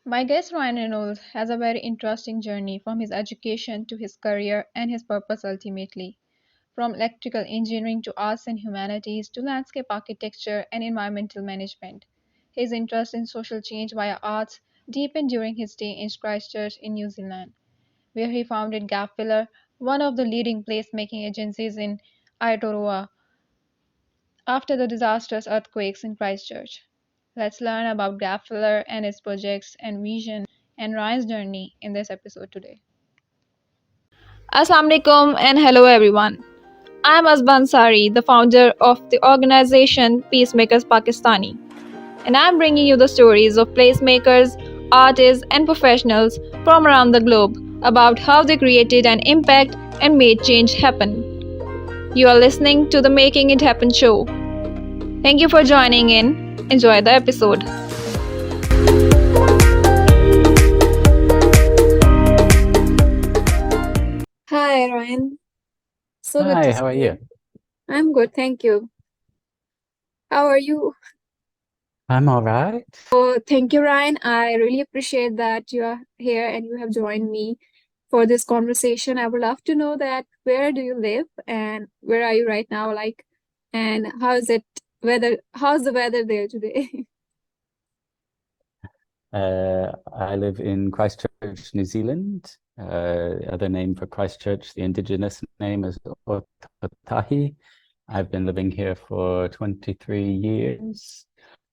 My guest Ryan Reynolds has a very interesting journey from his education to his career and his purpose ultimately. From electrical engineering to arts and humanities to landscape architecture and environmental management. His interest in social change via arts deepened during his stay in Christchurch in New Zealand, where he founded Gap Filler, one of the leading placemaking agencies in Aotearoa, after the disastrous earthquakes in Christchurch. Let's learn about Gap Filler and its projects and vision and Ryan's journey in this episode today. Assalamu alaikum and hello everyone. I'm Asban Sari, the founder of the organization Peacemakers Pakistani, and I'm bringing you the stories of placemakers, artists, and professionals from around the globe about how they created an impact and made change happen. You are listening to the Making It Happen show. Thank you for joining in. Enjoy the episode. Hi, Ryan. So good to Hi, see how are you. you? I'm good, thank you. How are you? I'm all right. So, thank you, Ryan. I really appreciate that you are here and you have joined me for this conversation. I would love to know that where do you live and where are you right now, like, and how's the weather there today? I live in Christchurch, New Zealand. Other name for Christchurch, the indigenous name is Aotearoa. I've been living here for 23 years,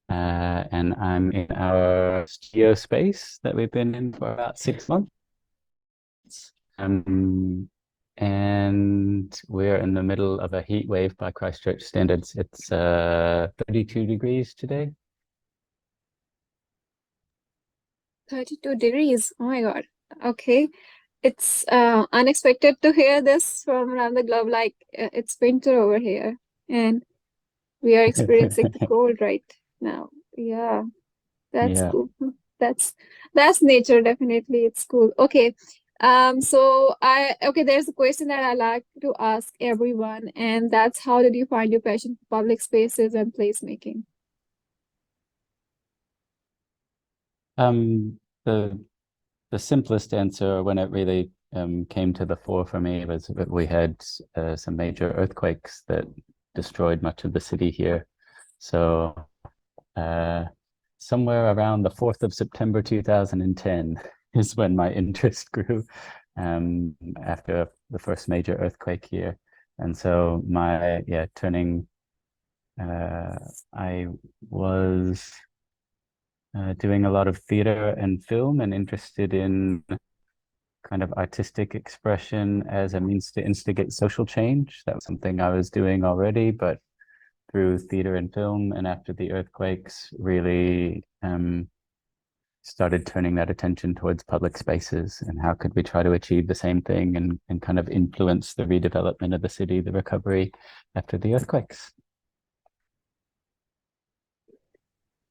and I'm in our studio space that we've been in for about 6 months. And we're in the middle of a heat wave by Christchurch standards. It's 32 degrees today. 32 degrees. Oh my God. Okay. It's unexpected to hear this from around the globe. Like it's winter over here, and we are experiencing the cold right now. Yeah, that's Yeah. cool. That's nature, definitely. It's cool. Okay. There's a question that I like to ask everyone, and that's how did you find your passion for public spaces and placemaking? Um, the the simplest answer when it really came to the fore for me was that we had some major earthquakes that destroyed much of the city here. So uh, somewhere around the 4th of September 2010 is when my interest grew after the first major earthquake here. And so turning, I was doing a lot of theater and film and interested in kind of artistic expression as a means to instigate social change. That was something I was doing already, but through theater and film, and after the earthquakes, really started turning that attention towards public spaces and how could we try to achieve the same thing and kind of influence the redevelopment of the city, the recovery after the earthquakes.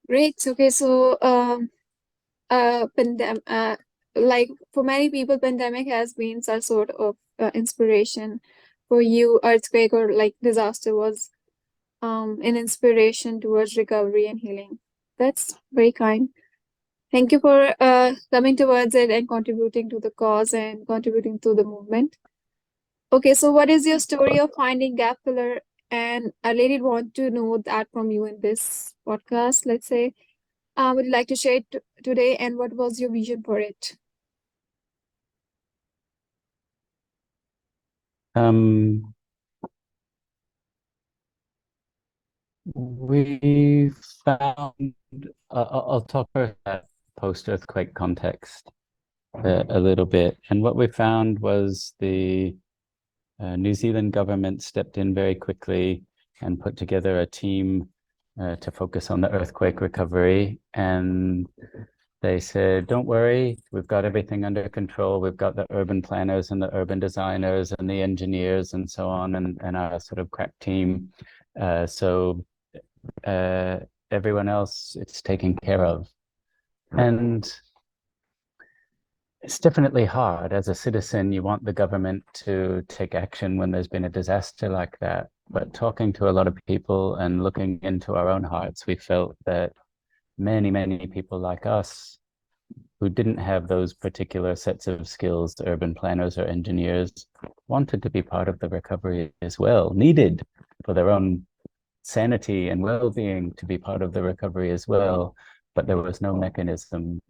Great. Okay, so pandemic, like for many people, pandemic has been some sort of inspiration. For you, earthquake or like disaster was an inspiration towards recovery and healing. That's very kind. Thank you for coming towards it and contributing to the cause and contributing to the movement. Okay, so what is your story of finding gap filler? And I really want to know that from you in this podcast. Let's say, would you like to share it today? And what was your vision for it? Um, we found, I'll talk about that post-earthquake context a little bit. And what we found was the New Zealand government stepped in very quickly and put together a team to focus on the earthquake recovery. And they said, don't worry, we've got everything under control. We've got the urban planners and the urban designers and the engineers and so on, and our sort of crack team. So everyone else, it's taken care of. And it's definitely hard. As a citizen, you want the government to take action when there's been a disaster like that. But talking to a lot of people and looking into our own hearts, we felt that many, many people like us who didn't have those particular sets of skills, urban planners or engineers, wanted to be part of the recovery as well, needed for their own sanity and well-being to be part of the recovery as well, but there was no mechanism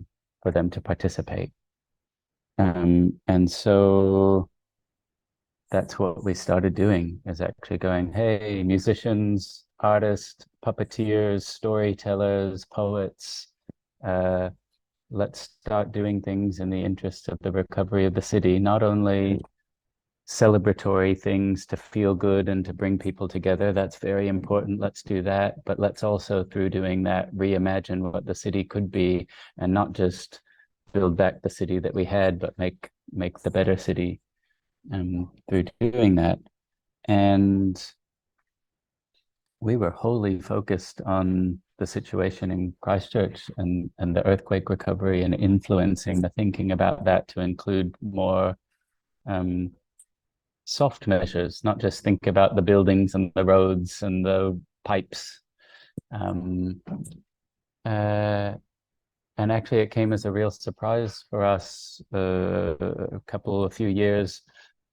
for them to participate. And so that's what we started doing, is actually going, hey, musicians, artists, puppeteers, storytellers, poets, uh, let's start doing things in the interest of the recovery of the city, not only celebratory things to feel good and to bring people together. That's very important. Let's do that. But let's also, through doing that, reimagine what the city could be, and not just build back the city that we had, but make the better city through doing that. And we were wholly focused on the situation in Christchurch and the earthquake recovery, and influencing the thinking about that to include more soft measures, not just think about the buildings and the roads and the pipes. Um, uh, and actually, it came as a real surprise for us a few years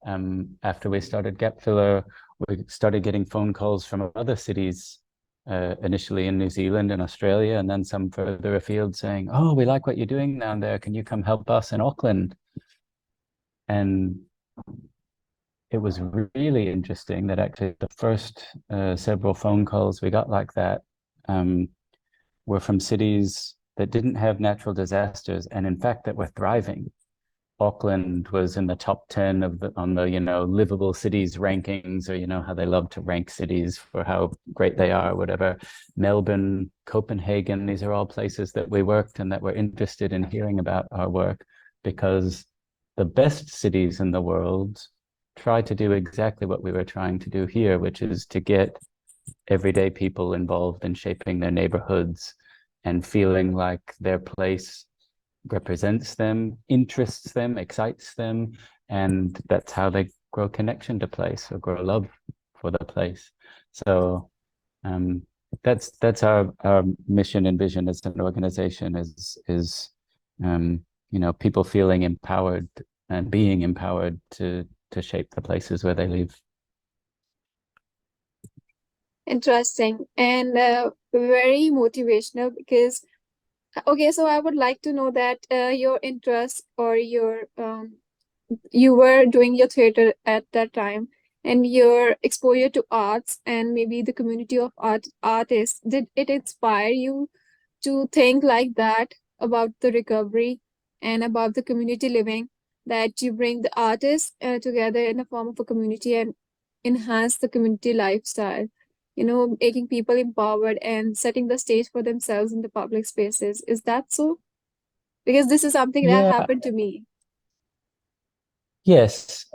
after we started Gap Filler. We started getting phone calls from other cities, initially in New Zealand and Australia, and then some further afield saying, "Oh, we like what you're doing down there. Can you come help us in Auckland?" And it was really interesting that actually the first several phone calls we got like that were from cities that didn't have natural disasters, and in fact that were thriving. Auckland was in the top 10 of on the livable cities rankings, or how they love to rank cities for how great they are, whatever. Melbourne, Copenhagen, these are all places that we worked and that were interested in hearing about our work, because the best cities in the world try to do exactly what we were trying to do here, which is to get everyday people involved in shaping their neighborhoods and feeling like their place represents them, interests them, excites them, and that's how they grow connection to place or grow love for the place. So that's our mission and vision as an organization, is people feeling empowered and being empowered to shape the places where they live. Interesting and very motivational because, okay, so I would like to know that your interest or your you were doing your theater at that time, and your exposure to arts and maybe the community of artists, did it inspire you to think like that about the recovery and about the community living, that you bring the artists together in the form of a community and enhance the community lifestyle, making people empowered and setting the stage for themselves in the public spaces? Is that so? Because this is something that Yeah, happened to me. yes,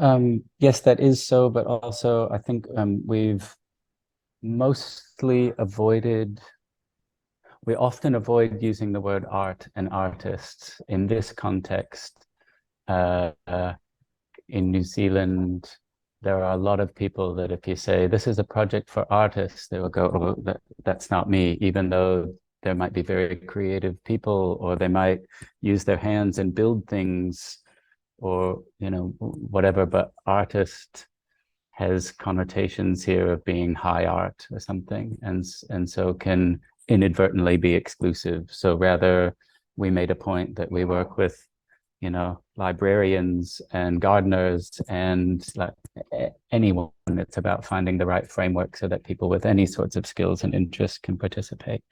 yes, that is so. But also, I think we've mostly avoided. We often avoid using the word art and artists in this context. Uh, uh, in New Zealand, there are a lot of people that if you say this is a project for artists, they will go, "Oh, that's not me," even though there might be very creative people, or they might use their hands and build things, or whatever. But artist has connotations here of being high art or something, and so can inadvertently be exclusive. So rather, we made a point that we work with librarians and gardeners and like anyone. It's about finding the right framework so that people with any sorts of skills and interests can participate.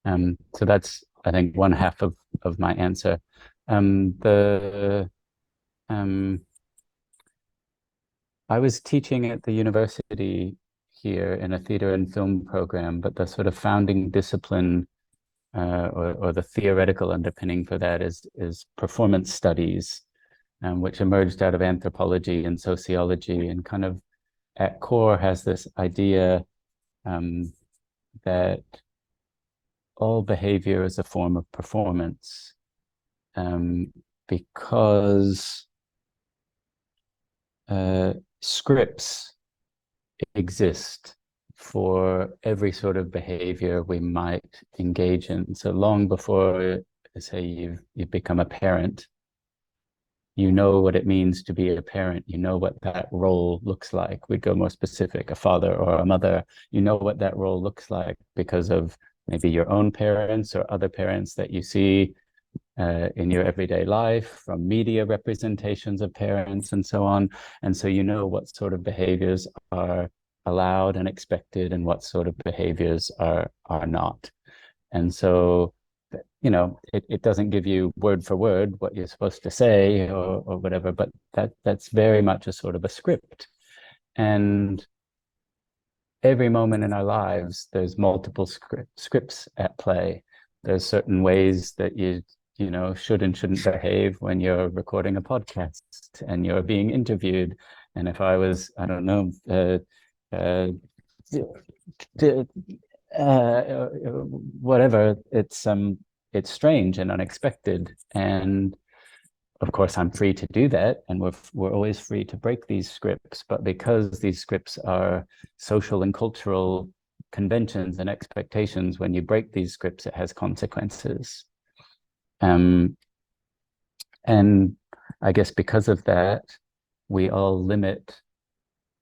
So that's, I think, one half of my answer. The I was teaching at the university here in a theater and film program, but the sort of founding discipline or the theoretical underpinning for that is performance studies, which emerged out of anthropology and sociology, and kind of at core has this idea that all behavior is a form of performance, because scripts exist for every sort of behavior we might engage in. So long before say you've become a parent, you know what it means to be a parent. You know what that role looks like. We go more specific, a father or a mother. You know what that role looks like because of maybe your own parents or other parents that you see in your everyday life, from media representations of parents and so on. And so you know what sort of behaviors are allowed and expected and what sort of behaviors are not. And so, you know, it doesn't give you word for word what you're supposed to say or whatever, but that's very much a sort of a script. And every moment in our lives, there's multiple scripts at play. There's certain ways that you know, should and shouldn't behave when you're recording a podcast and you're being interviewed. And if I was, I don't know, whatever, it's strange and unexpected. And of course, I'm free to do that, and we're always free to break these scripts. But because these scripts are social and cultural conventions and expectations, when you break these scripts, it has consequences. And I guess because of that, we all limit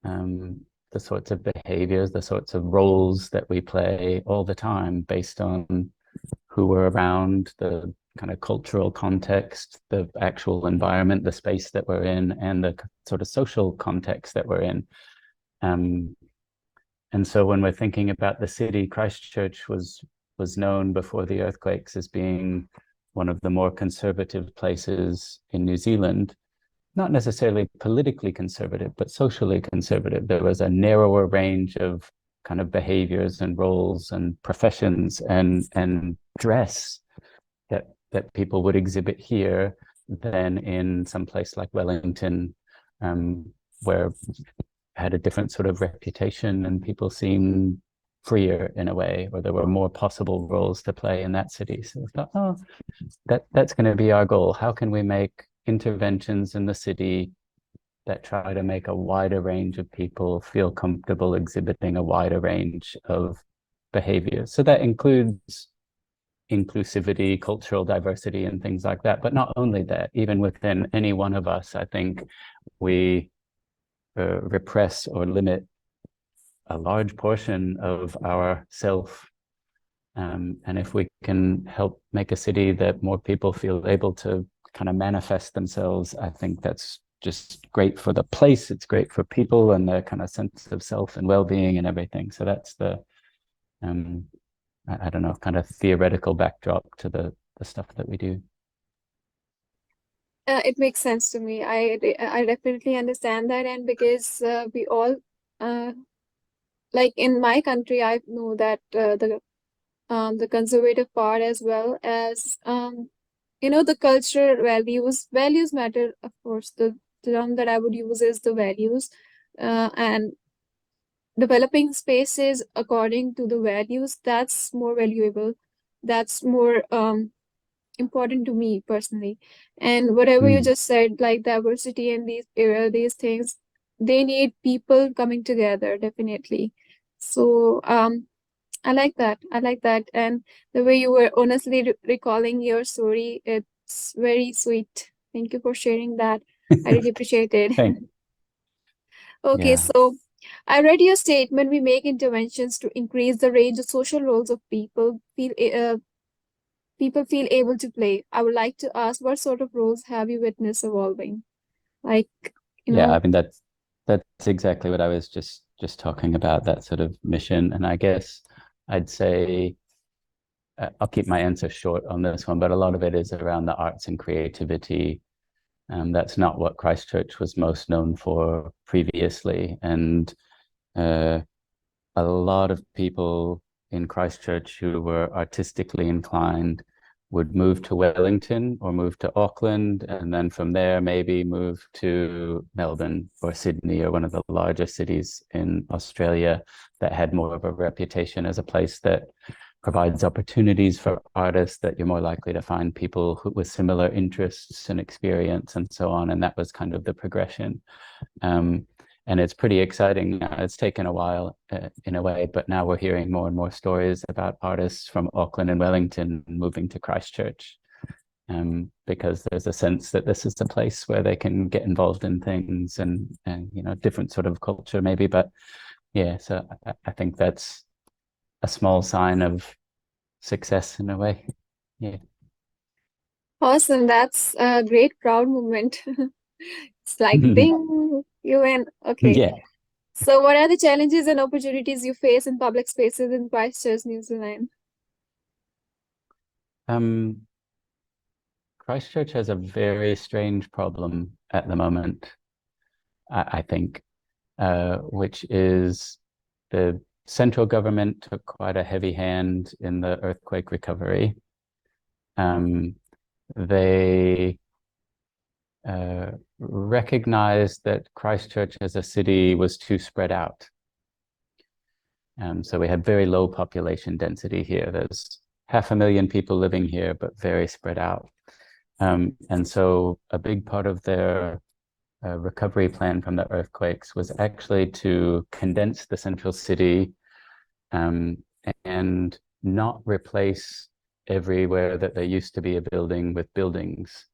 the sorts of behaviors, the sorts of roles that we play all the time based on who we're around, the kind of cultural context, the actual environment, the space that we're in, and the sort of social context that we're in. And so when we're thinking about the city, Christchurch was known before the earthquakes as being one of the more conservative places in New Zealand, not necessarily politically conservative, but socially conservative. There was a narrower range of kind of behaviors and roles and professions and dress that people would exhibit here than in some place like Wellington, where had a different sort of reputation and people seemed freer in a way, or there were more possible roles to play in that city. So I thought, oh, that's going to be our goal. How can we make interventions in the city that try to make a wider range of people feel comfortable exhibiting a wider range of behaviors? So that includes inclusivity, cultural diversity, and things like that. But not only that, even within any one of us, I think we repress or limit a large portion of our self. And if we can help make a city that more people feel able to kind of manifest themselves, I think that's just great for the place. It's great for people and their kind of sense of self and well-being and everything. So that's the I don't know, kind of theoretical backdrop to the stuff that we do. It makes sense to me. I definitely understand that, and because we all like in my country, I know that the conservative part as well as the cultural values matter, of course. The term that I would use is the values, and developing spaces according to the values, that's more valuable, that's more important to me personally. And whatever you just said, like diversity and these things, they need people coming together, definitely. So I like that. I like that. And the way you were honestly recalling your story, it's very sweet. Thank you for sharing that. I really appreciate it. Thank Okay, yeah. so I read your statement. We make interventions to increase the range of social roles of people feel able to play. I would like to ask, what sort of roles have you witnessed evolving? Like, Yeah, I mean that's exactly what I was just talking about, that sort of mission. And I guess I'd say I'll keep my answer short on this one, but a lot of it is around the arts and creativity. That's not what Christchurch was most known for previously. And a lot of people in Christchurch who were artistically inclined would move to Wellington or move to Auckland, and then from there maybe move to Melbourne or Sydney or one of the larger cities in Australia that had more of a reputation as a place that provides opportunities for artists, that you're more likely to find people with similar interests and experience and so on. And that was kind of the progression. And it's pretty exciting. It's taken a while in a way, but now we're hearing more and more stories about artists from Auckland and Wellington moving to Christchurch. because there's a sense that this is a place where they can get involved in things and different sort of culture maybe. But yeah, so I think that's a small sign of success in a way. Yeah. Awesome. That's a great proud moment. It's like ding, you win. Okay. Yeah. So what are the challenges and opportunities you face in public spaces in Christchurch, New Zealand? Um, Christchurch has a very strange problem at the moment, I think, which is the central government took quite a heavy hand in the earthquake recovery. They recognized that Christchurch as a city was too spread out. So we had very low population density here. There's 500,000 people living here, but very spread out. And so a big part of their recovery plan from the earthquakes was actually to condense the central city and not replace everywhere that there used to be a building with buildings.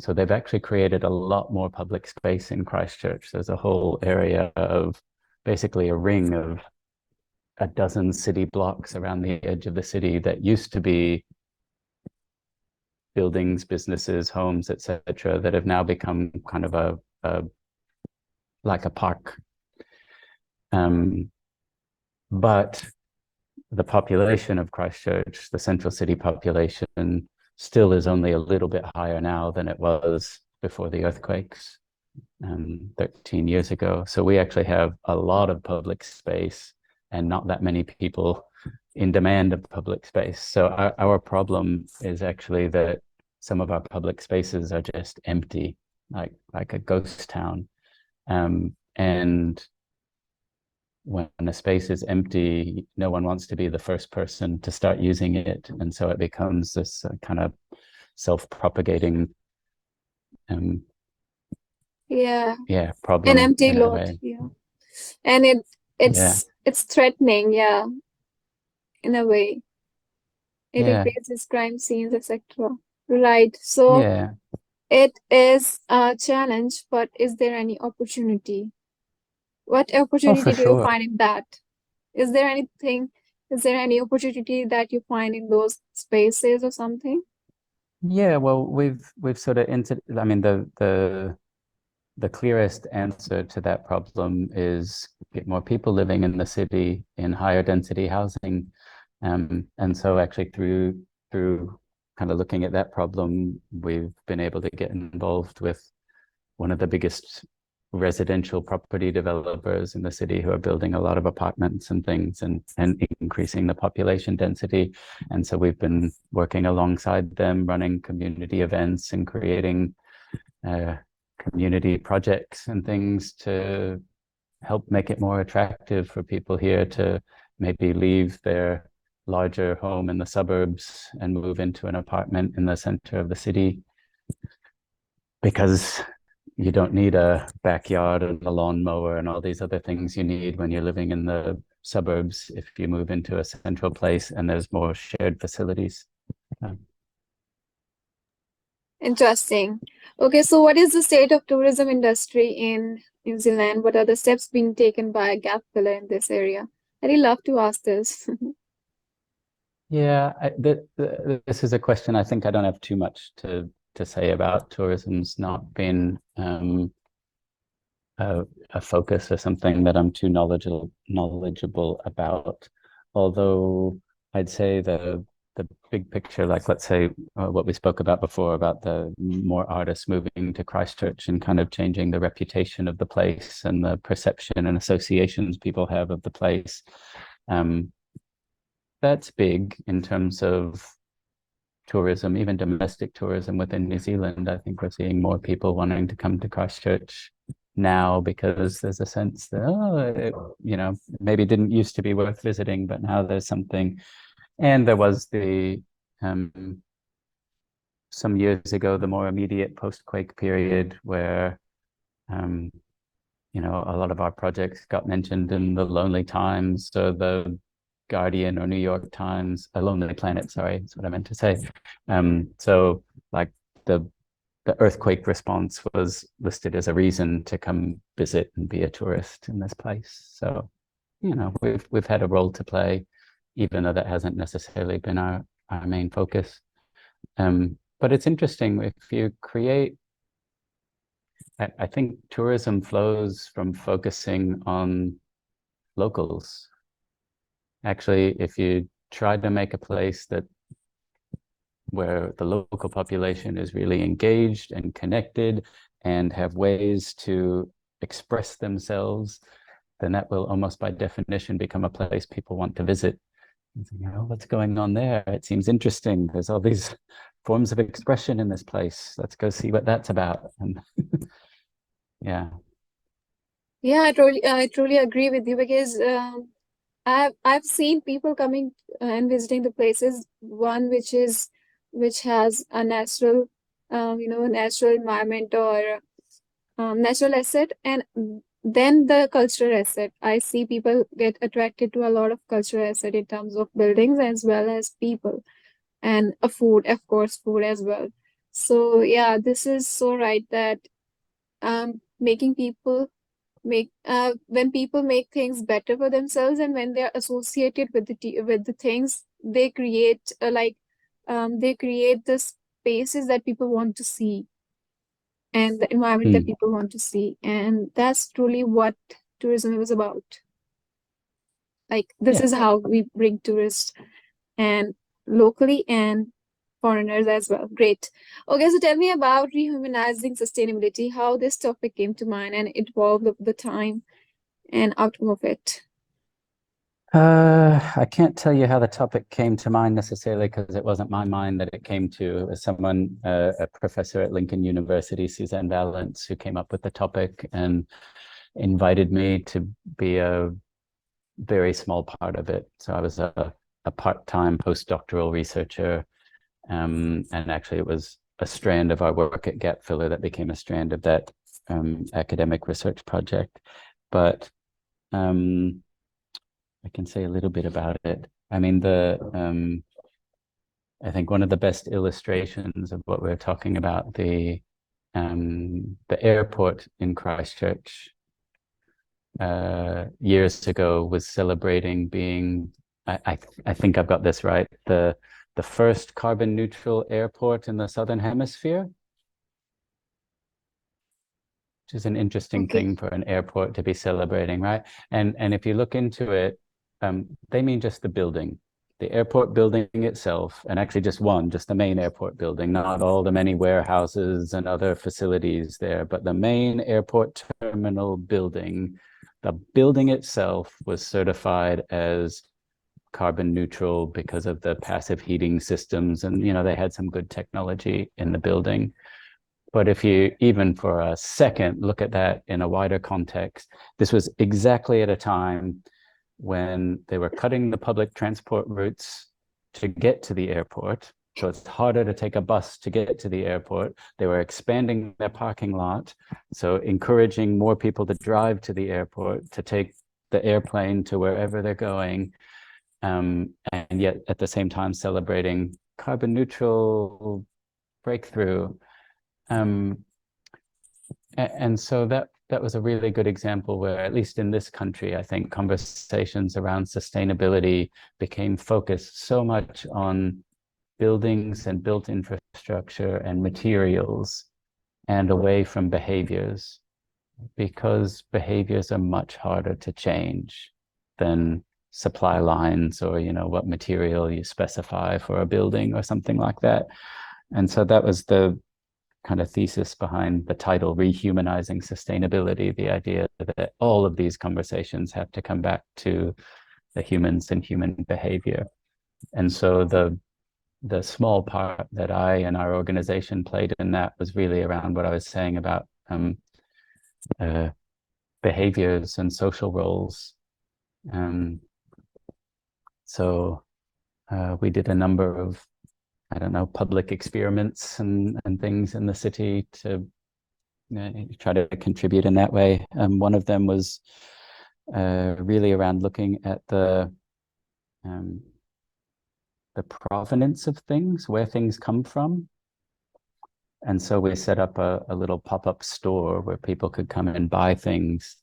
So they've actually created a lot more public space in Christchurch. There's a whole area of basically a ring of a dozen city blocks around the edge of the city that used to be buildings, businesses, homes, etc., that have now become kind of like a park. But the population of Christchurch, the central city population, still is only a little bit higher now than it was before the earthquakes 13 years ago. So we actually have a lot of public space and not that many people in demand of public space. So our problem is actually that some of our public spaces are just empty, like a ghost town. And when a space is empty, no one wants to be the first person to start using it. And so it becomes this kind of self-propagating Yeah, yeah, an problem empty in a lot. way. Yeah, and Yeah. it's threatening. Yeah, in a way, it Yeah. increases crime scenes, etc. Right. So Yeah. it is a challenge, but is there any opportunity? What Oh, for opportunity do you sure. find in that? Is there anything, is there any opportunity that you find in those spaces or something? Yeah, well, we've sort of I mean, the clearest answer to that problem is get more people living in the city in higher density housing. And so actually through kind of looking at that problem, we've been able to get involved with one of the biggest residential property developers in the city who are building a lot of apartments and things and increasing the population density. And so we've been working alongside them, running community events and creating community projects and things to help make it more attractive for people here to maybe leave their larger home in the suburbs and move into an apartment in the center of the city, because you don't need a backyard and a lawnmower and all these other things you need when you're living in the suburbs if you move into a central place and there's more shared facilities. Interesting. Okay, so what is the state of tourism industry in New Zealand? What are the steps being taken by a gap filler in this area? I really love to ask this. Yeah, this is a question I think I don't have too much to say about. Tourism's not been a focus or something that I'm too knowledgeable about. Although I'd say the big picture, like let's say what we spoke about before about the more artists moving to Christchurch and kind of changing the reputation of the place and the perception and associations people have of the place. That's big in terms of tourism, even domestic tourism within New Zealand. I think we're seeing more people wanting to come to Christchurch now because there's a sense that, oh, maybe didn't used to be worth visiting, but now there's something. And there was some years ago, the more immediate post-quake period where, a lot of our projects got mentioned in the Lonely Times or the Guardian or New York Times, A Lonely Planet, sorry, that's what I meant to say. So like the earthquake response was listed as a reason to come visit and be a tourist in this place. So, we've had a role to play, even though that hasn't necessarily been our main focus. But it's interesting if you create, I think tourism flows from focusing on locals. Actually, if you try to make a place where the local population is really engaged and connected and have ways to express themselves, then that will almost by definition become a place people want to visit. What's going on there? It seems interesting. There's all these forms of expression in this place. Let's go see what that's about. And yeah. Yeah, I truly agree with you because I've seen people coming and visiting the places, one which has a natural, natural environment or natural asset, and then the cultural asset. I see people get attracted to a lot of cultural asset in terms of buildings as well as people, and food, of course, food as well. So yeah, this is so right that making people make when people make things better for themselves, and when they're associated with with the things, they create they create the spaces that people want to see and the environment that people want to see, and that's truly what tourism is about. Like, this is how we bring tourists, and locally and foreigners as well. Great. Okay, so tell me about rehumanizing sustainability, how this topic came to mind and it evolved over the time and outcome of it. I can't tell you how the topic came to mind necessarily because it wasn't my mind that it came to. It was someone, a professor at Lincoln University, Suzanne Valence, who came up with the topic and invited me to be a very small part of it. So I was a part-time postdoctoral researcher, and actually it was a strand of our work at Gap Filler that became a strand of that academic research project. But I can say a little bit about it. I mean, I think one of the best illustrations of what we're talking about, the airport in Christchurch years ago was celebrating being, I think I've got this right, the first carbon neutral airport in the Southern Hemisphere, which is an interesting thing for an airport to be celebrating, right? And if you look into it, they mean just the building, the airport building itself, and actually just the main airport building, not all the many warehouses and other facilities there, but the main airport terminal building. The building itself was certified as carbon neutral because of the passive heating systems, and they had some good technology in the building. But if you even for a second look at that in a wider context, this was exactly at a time when they were cutting the public transport routes to get to the airport. So it's harder to take a bus to get to the airport. They were expanding their parking lot, so encouraging more people to drive to the airport, to take the airplane to wherever they're going, and yet at the same time celebrating carbon neutral breakthrough. And so that was a really good example where, at least in this country, I think conversations around sustainability became focused so much on buildings and built infrastructure and materials, and away from behaviors, because behaviors are much harder to change than supply lines or what material you specify for a building or something like that. And so that was the kind of thesis behind the title, Rehumanizing Sustainability, the idea that all of these conversations have to come back to the humans and human behavior. And so the small part that I and our organization played in that was really around what I was saying about behaviors and social roles. So we did a number of, I don't know, public experiments and things in the city to try to contribute in that way. One of them was really around looking at the the provenance of things, where things come from. And so we set up a little pop-up store where people could come and buy things.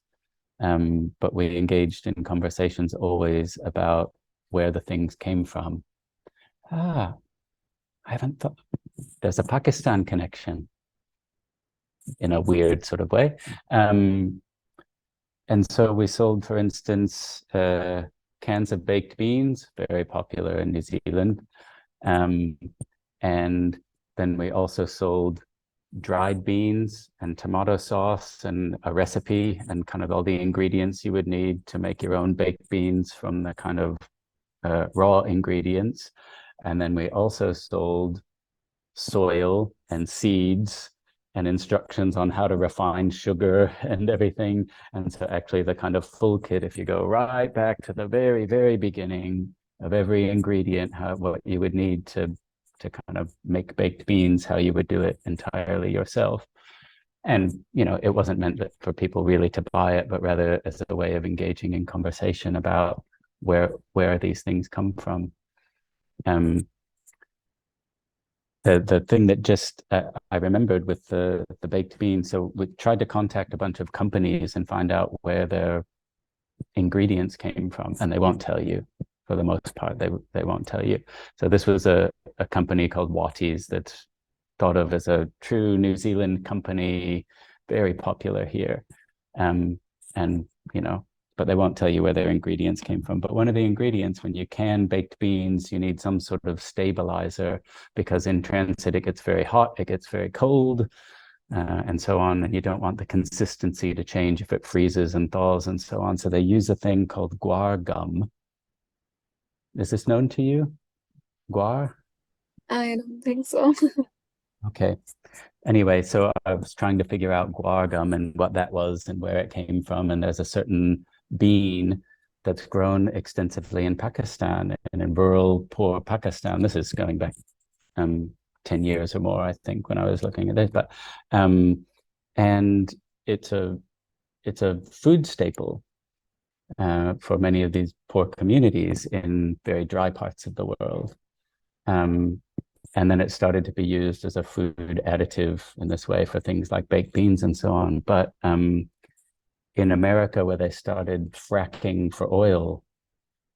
But we engaged in conversations always about where the things came from. I haven't thought, there's a Pakistan connection in a weird sort of way. And so we sold, for instance, cans of baked beans, very popular in New Zealand. And then we also sold dried beans and tomato sauce and a recipe and kind of all the ingredients you would need to make your own baked beans from the kind of raw ingredients. And then we also sold soil and seeds and instructions on how to refine sugar and everything. And so actually the kind of full kit, if you go right back to the very, very beginning of every ingredient, what you would need to kind of make baked beans, how you would do it entirely yourself. And, you know, it wasn't meant for people really to buy it, but rather as a way of engaging in conversation about where these things come from. The thing that just I remembered with the baked beans, so we tried to contact a bunch of companies and find out where their ingredients came from, and they won't tell you. For the most part, they won't tell you. So this was a company called Watties that's thought of as a true New Zealand company, very popular here. And, you know, but they won't tell you where their ingredients came from. But one of the ingredients, when you can baked beans, you need some sort of stabilizer, because in transit, it gets very hot, it gets very cold, and so on. And you don't want the consistency to change if it freezes and thaws and so on. So they use a thing called guar gum. Is this known to you? Guar? I don't think so. Okay. Anyway, so I was trying to figure out guar gum and what that was and where it came from. And there's a certain bean that's grown extensively in Pakistan and in rural, poor Pakistan. This is going back 10 years or more, I think, when I was looking at this. But and it's a food staple for many of these poor communities in very dry parts of the world. And then it started to be used as a food additive in this way for things like baked beans and so on. But in America, where they started fracking for oil,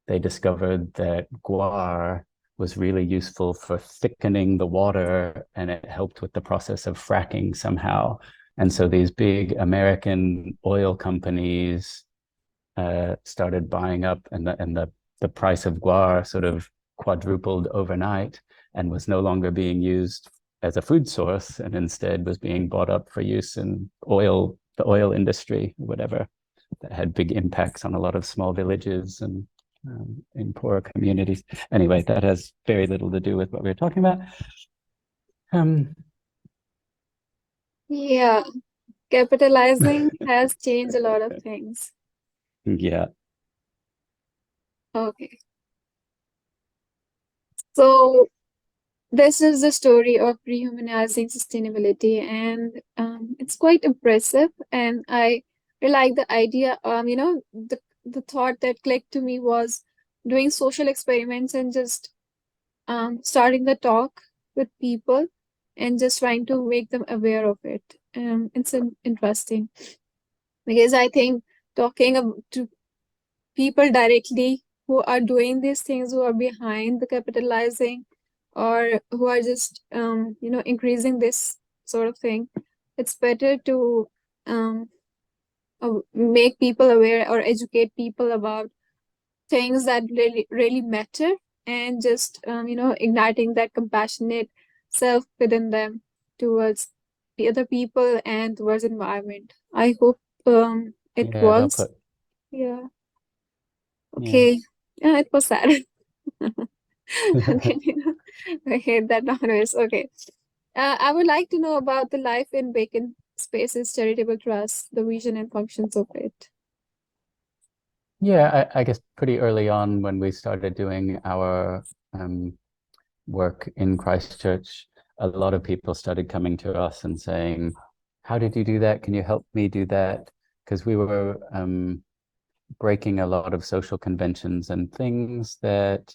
they discovered that guar was really useful for thickening the water, and it helped with the process of fracking somehow. And so these big American oil companies started buying up, and the price of guar sort of quadrupled overnight and was no longer being used as a food source, and instead was being bought up for use in the oil industry, whatever, that had big impacts on a lot of small villages and in poorer communities. Anyway, that has very little to do with what we were talking about. Yeah, capitalizing has changed a lot of things. Yeah. Okay. So this is the story of rehumanizing sustainability, and it's quite impressive. And I really like the idea. The thought that clicked to me was doing social experiments and just starting the talk with people and just trying to make them aware of it. It's interesting because I think talking to people directly who are doing these things, who are behind the capitalizing, or who are just increasing this sort of thing, it's better to make people aware or educate people about things that really matter, and just igniting that compassionate self within them towards the other people and towards environment. I hope it Yeah, well works. put. Yeah. Yeah. Okay. Yeah, it was sad. Okay, that matters. Okay. I would like to know about the Life in Vacant Spaces Charitable Trust, the vision and functions of it. Yeah, I guess pretty early on when we started doing our work in Christchurch, a lot of people started coming to us and saying, how did you do that? Can you help me do that? Because we were breaking a lot of social conventions and things that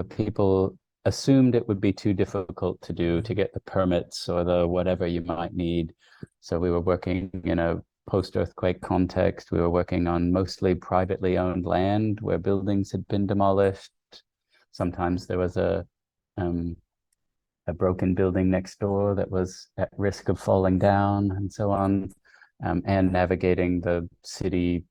people assumed it would be too difficult to do, to get the permits or the whatever you might need. So we were working in a post-earthquake context. We were working on mostly privately owned land where buildings had been demolished. Sometimes there was a broken building next door that was at risk of falling down and so on, and navigating the city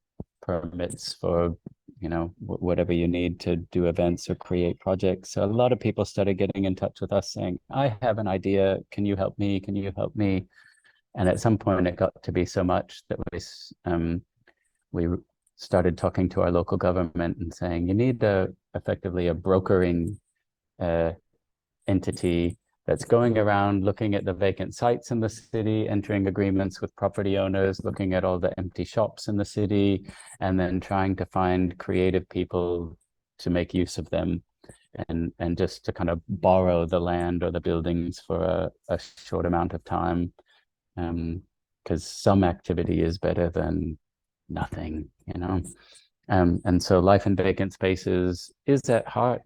permits for, you know, whatever you need to do events or create projects. So a lot of people started getting in touch with us saying, I have an idea. Can you help me? Can you help me? And at some point it got to be so much that we started talking to our local government and saying, you need effectively a brokering entity that's going around looking at the vacant sites in the city, entering agreements with property owners, looking at all the empty shops in the city, and then trying to find creative people to make use of them, and just to kind of borrow the land or the buildings for a short amount of time, because some activity is better than nothing, you know. And so Life in Vacant Spaces is at heart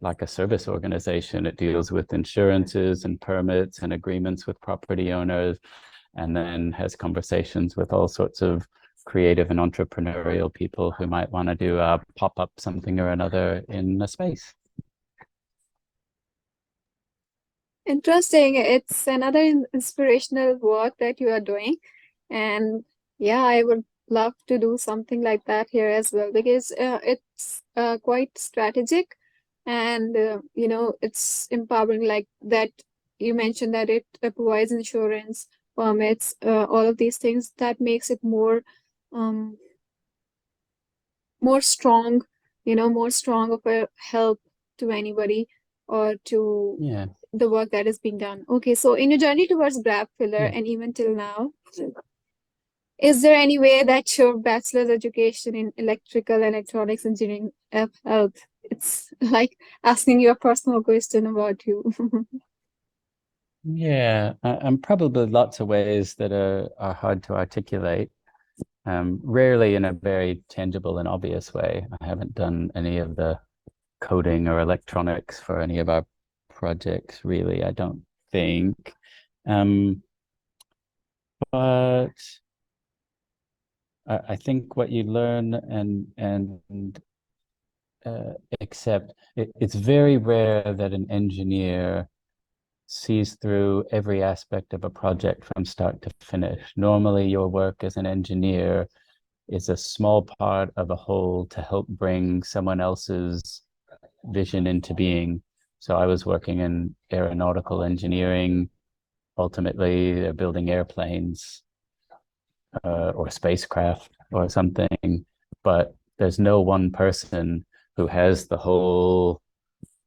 like a service organization. It deals with insurances and permits and agreements with property owners, and then has conversations with all sorts of creative and entrepreneurial people who might want to do a pop-up something or another in a space. Interesting. It's another inspirational work that you are doing. And yeah, I would love to do something like that here as well, because it's quite strategic, and it's empowering, like that you mentioned that it provides insurance, permits, all of these things that makes it um more strong, more strong of a help to anybody, or to Yeah. the work that is being done. Okay, so in your journey towards grab filler, Yeah. and even till now, is there any way that your bachelor's education in electrical and electronics engineering have helped? It's like asking you a personal question about you. Yeah, and probably lots of ways that are hard to articulate. Rarely in a very tangible and obvious way. I haven't done any of the coding or electronics for any of our projects, really, I don't think. But I think what you learn and accept, it's very rare that an engineer sees through every aspect of a project from start to finish. Normally, your work as an engineer is a small part of a whole to help bring someone else's vision into being. So I was working in aeronautical engineering. Ultimately, they're building airplanes or spacecraft or something, but there's no one person who has the whole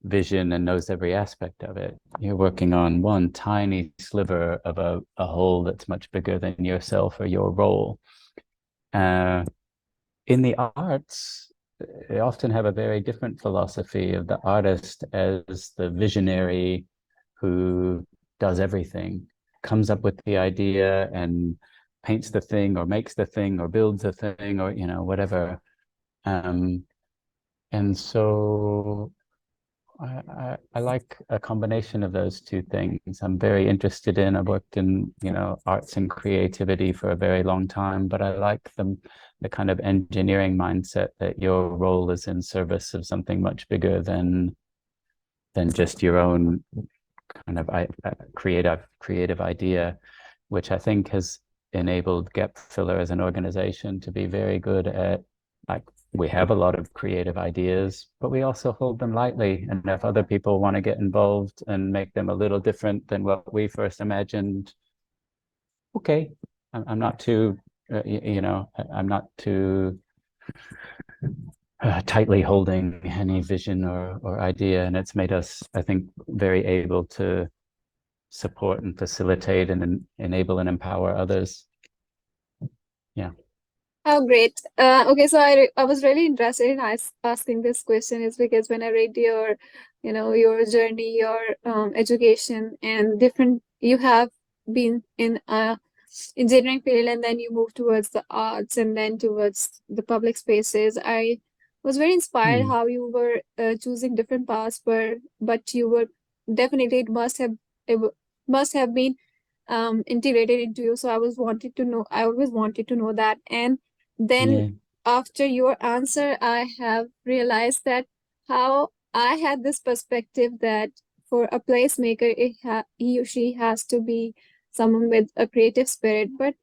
vision and knows every aspect of it. You're working on one tiny sliver of a whole that's much bigger than yourself or your role. In the arts, they often have a very different philosophy of the artist as the visionary who does everything, comes up with the idea and paints the thing or makes the thing or builds the thing, or whatever. And so I like a combination of those two things. I'm very interested in, I've worked in, arts and creativity for a very long time, but I like the kind of engineering mindset that your role is in service of something much bigger than just your own kind of creative idea, which I think has enabled Gap Filler as an organization to be very good at, like, we have a lot of creative ideas, but we also hold them lightly. And if other people want to get involved and make them a little different than what we first imagined, okay, I'm not too, I'm not too tightly holding any vision or idea. And it's made us, I think, very able to support and facilitate and enable and empower others. Yeah. Oh, great. Okay, so I was really interested in asking this question is because when I read your, your journey, your education, and different, you have been in engineering field and then you move towards the arts and then towards the public spaces. I was very inspired Hmm. how you were choosing different paths, but you were definitely must have been integrated into you. So I always wanted to know that. And then Yeah. after your answer, I have realized that how I had this perspective that for a placemaker, he or she has to be someone with a creative spirit. But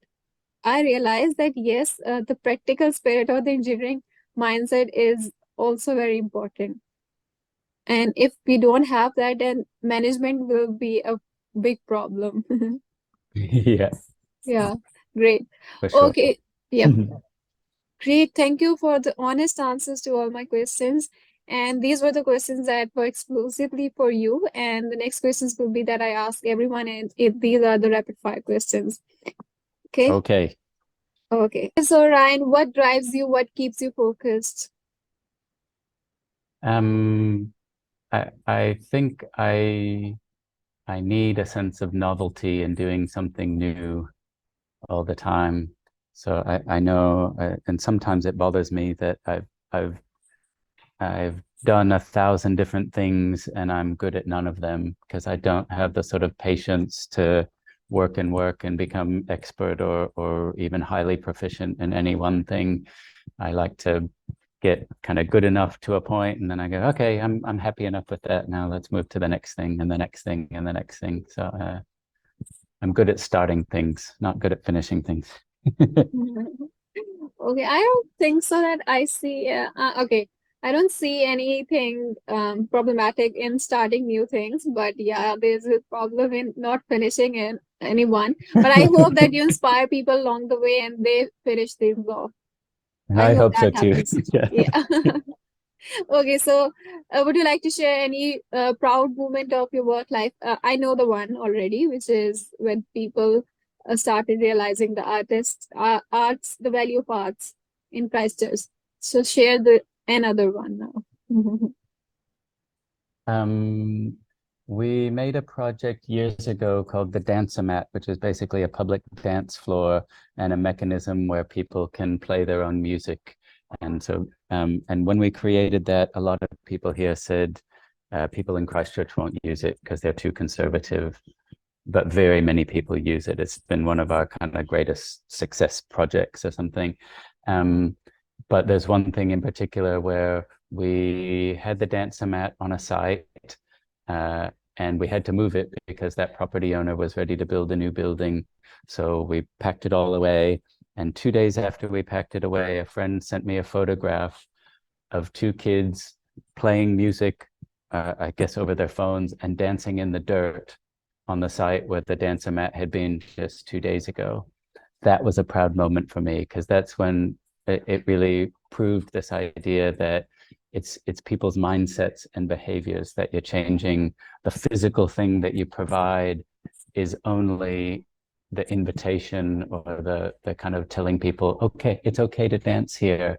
I realized that yes, the practical spirit or the engineering mindset is also very important. And if we don't have that, then management will be a big problem. Yeah, Yeah, great. for sure. Okay, yep, great. Thank you for the honest answers to all my questions. And these were the questions that were exclusively for you. And the next questions will be that I ask everyone, and these are the rapid fire questions. Okay. Okay. Okay. So, Ryan, what drives you? What keeps you focused? Um, I think I need a sense of novelty and doing something new all the time. So I know, and sometimes it bothers me that I've I've done 1,000 different things and I'm good at none of them because I don't have the sort of patience to work and become expert or even highly proficient in any one thing. I like to get kind of good enough to a point and then I go, okay, I'm happy enough with that. Now let's move to the next thing and the next thing and the next thing. So I'm good at starting things, not good at finishing things. Okay, I don't think so that I see. Okay, I don't see anything problematic in starting new things, but yeah, there's a problem in not finishing in anyone. But I hope that you inspire people along the way and they finish things off. I I hope hope that so too. happens. Yeah. Yeah. Okay, so would you like to share any proud moment of your work life? I know the one already, which is when people started realizing the value of arts in Christchurch. So share the another one now. Um, we made a project years ago called the Dancer-Mat, which is basically a public dance floor and a mechanism where people can play their own music. And so, and when we created that, a lot of people here said people in Christchurch won't use it because they're too conservative, but very many people use it. It's been one of our kind of greatest success projects or something. Um, but there's one thing in particular where we had the dancer mat on a site uh, and we had to move it because that property owner was ready to build a new building. So we packed it all away. And 2 days after we packed it away, a friend sent me a photograph of two kids playing music, I guess over their phones, and dancing in the dirt on the site where the dancer mat had been just 2 days ago. That was a proud moment for me because that's when it really proved this idea that it's people's mindsets and behaviors that you're changing. The physical thing that you provide is only the invitation or the kind of telling people, okay, it's okay to dance here.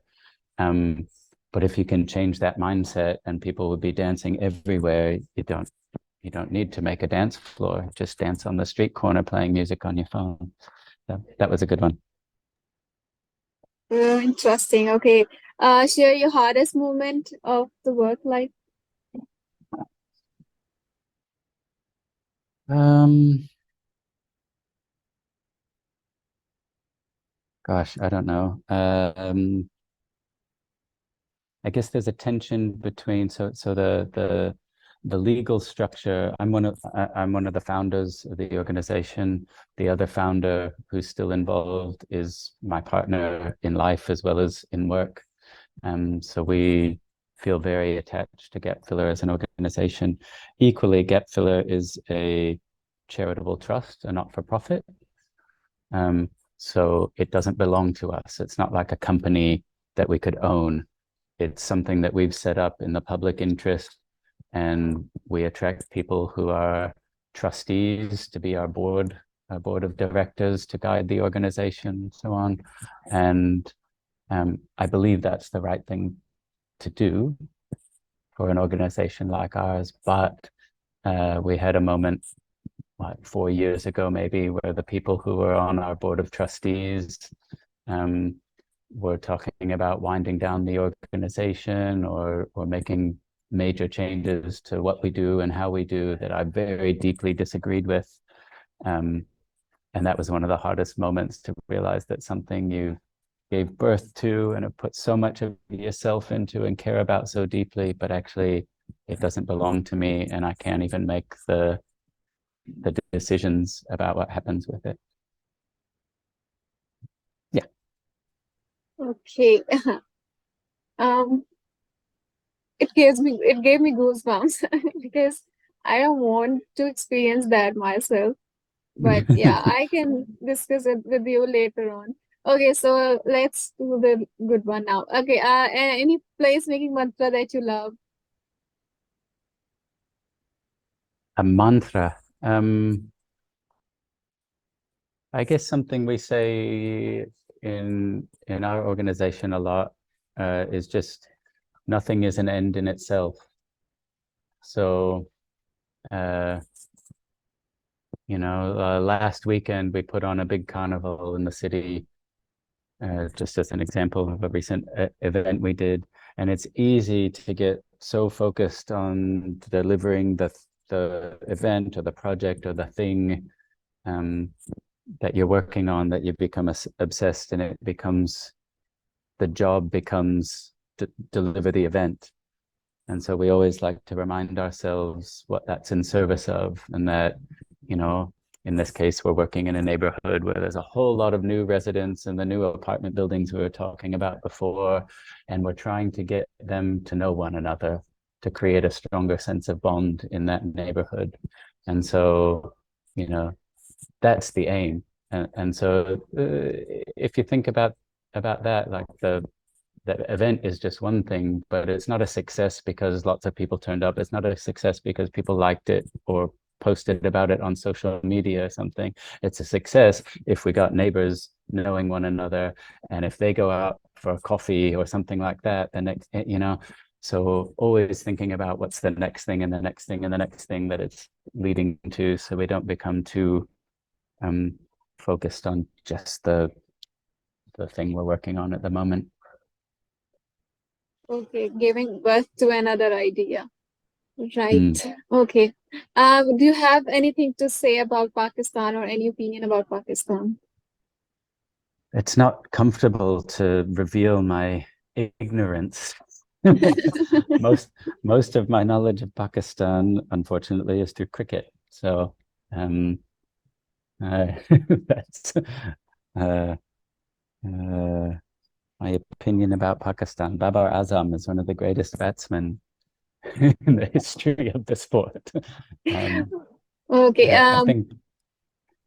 Um, but if you can change that mindset and people will be dancing everywhere, you don't need to make a dance floor. Just dance on the street corner playing music on your phone. So that was a good one. Interesting. Okay. Share your hardest moment of the work life. Um, gosh, I don't know. I guess there's a tension between so the legal structure. I'm one of the founders of the organization. The other founder who's still involved is my partner in life as well as in work. So we feel very attached to Gap Filler as an organization. Equally, Gap Filler is a charitable trust, a not-for-profit. So it doesn't belong to us. It's not like a company that we could own. It's something that we've set up in the public interest, and we attract people who are trustees to be our board of directors to guide the organization, so on. And I believe that's the right thing to do for an organization like ours. But we had a moment like 4 years ago, maybe, where the people who were on our board of trustees were talking about winding down the organization or making major changes to what we do and how we do that I very deeply disagreed with. And that was one of the hardest moments, to realize that something you gave birth to and have put so much of yourself into and care about so deeply, but actually it doesn't belong to me, and I can't even make the decisions about what happens with it. Yeah. Okay. Um, it gave me goosebumps because I don't want to experience that myself. But yeah, I can discuss it with you later on. Okay, so let's do the good one now. Okay, any placemaking mantra that you love? A mantra. I guess something we say in our organization a lot is just nothing is an end in itself. So, last weekend we put on a big carnival in the city, just as an example of a recent event we did. And it's easy to get so focused on delivering the event or the project or the thing that you're working on that you become obsessed, and the job becomes to deliver the event. And so we always like to remind ourselves what that's in service of, and that, in this case, we're working in a neighborhood where there's a whole lot of new residents in the new apartment buildings we were talking about before, and we're trying to get them to know one another, to create a stronger sense of bond in that neighborhood. And so, that's the aim. And so if you think about that, like the event is just one thing, but it's not a success because lots of people turned up. It's not a success because people liked it or posted about it on social media or something. It's a success if we got neighbors knowing one another, and if they go out for a coffee or something like that, the next, so always thinking about what's the next thing and the next thing and the next thing that it's leading to, so we don't become too focused on just the thing we're working on at the moment. Okay, giving birth to another idea. Right. Okay. Do you have anything to say about Pakistan or any opinion about Pakistan? It's not comfortable to reveal my ignorance. most of my knowledge of Pakistan, unfortunately, is through cricket. So that's my opinion about Pakistan. Babar Azam is one of the greatest batsmen in the history of the sport. Okay. I think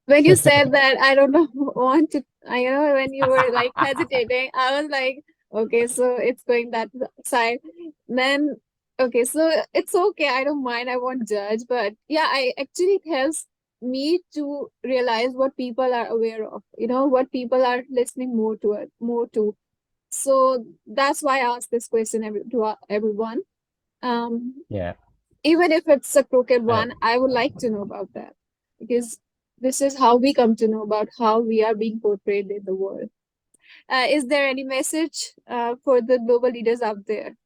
when you said that, I don't know, want to, when you were like hesitating, I was like, okay, so it's going that side. Then, okay, so it's okay. I don't mind. I won't judge. But yeah, it helps me to realize what people are aware of, what people are listening more to. So that's why I ask this question to everyone. Yeah. Even if it's a crooked one, I would like to know about that, because this is how we come to know about how we are being portrayed in the world. Is there any message for the global leaders out there?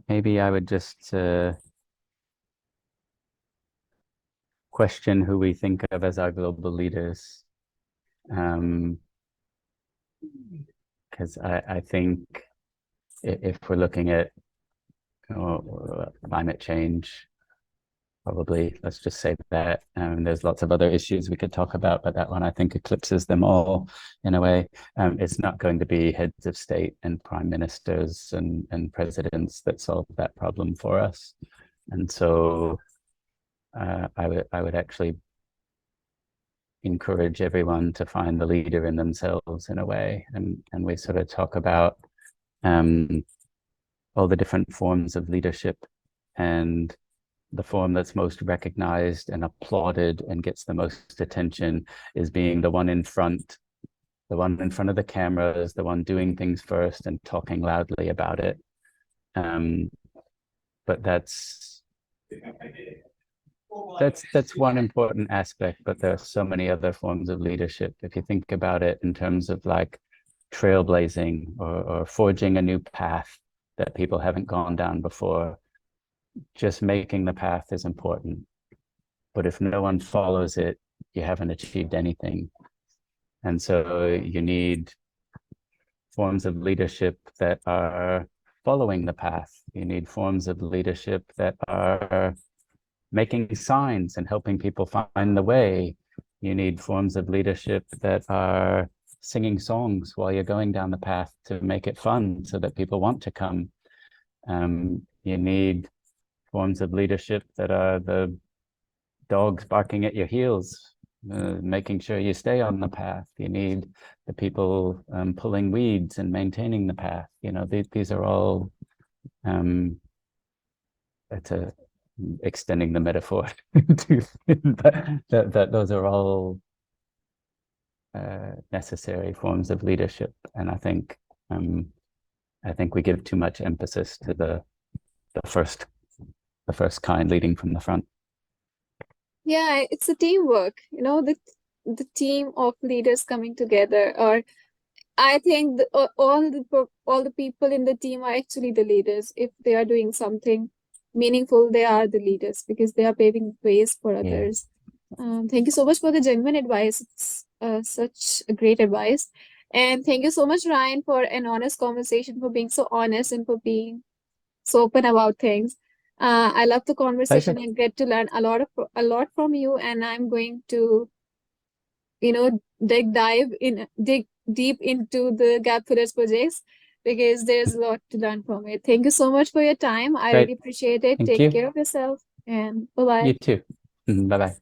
Maybe I would just question who we think of as our global leaders. Because I think if we're looking at climate change, probably, let's just say that. There's lots of other issues we could talk about, but that one I think eclipses them all in a way. It's not going to be heads of state and prime ministers and presidents that solve that problem for us. And so I would actually encourage everyone to find the leader in themselves in a way. And we sort of talk about all the different forms of leadership, and the form that's most recognized and applauded and gets the most attention is being the one in front of the cameras, the one doing things first and talking loudly about it. But that's one important aspect, but there are so many other forms of leadership. If you think about it in terms of like trailblazing or forging a new path that people haven't gone down before, just making the path is important. But if no one follows it, you haven't achieved anything. And so you need forms of leadership that are following the path. You need forms of leadership that are making signs and helping people find the way. You need forms of leadership that are singing songs while you're going down the path to make it fun so that people want to come. You need forms of leadership that are the dogs barking at your heels, making sure you stay on the path. You need the people pulling weeds and maintaining the path. You know, these are all extending the metaphor that those are all necessary forms of leadership. And I think we give too much emphasis to the first kind, leading from the front. Yeah, it's a teamwork, you know, the team of leaders coming together. Or I think all the people in the team are actually the leaders. If they are doing something meaningful, they are the leaders because they are paving ways for others. Thank you so much for the genuine advice. It's such a great advice. And thank you so much, Ryan, for an honest conversation, for being so honest and for being so open about things. I love the conversation and get to learn a lot from you. And I'm going to, you know, dig deep into the Gap Fillers projects because there's a lot to learn from it. Thank you so much for your time. I Great. really appreciate it. Thank Take you. care of yourself and bye-bye. You too. Bye-bye.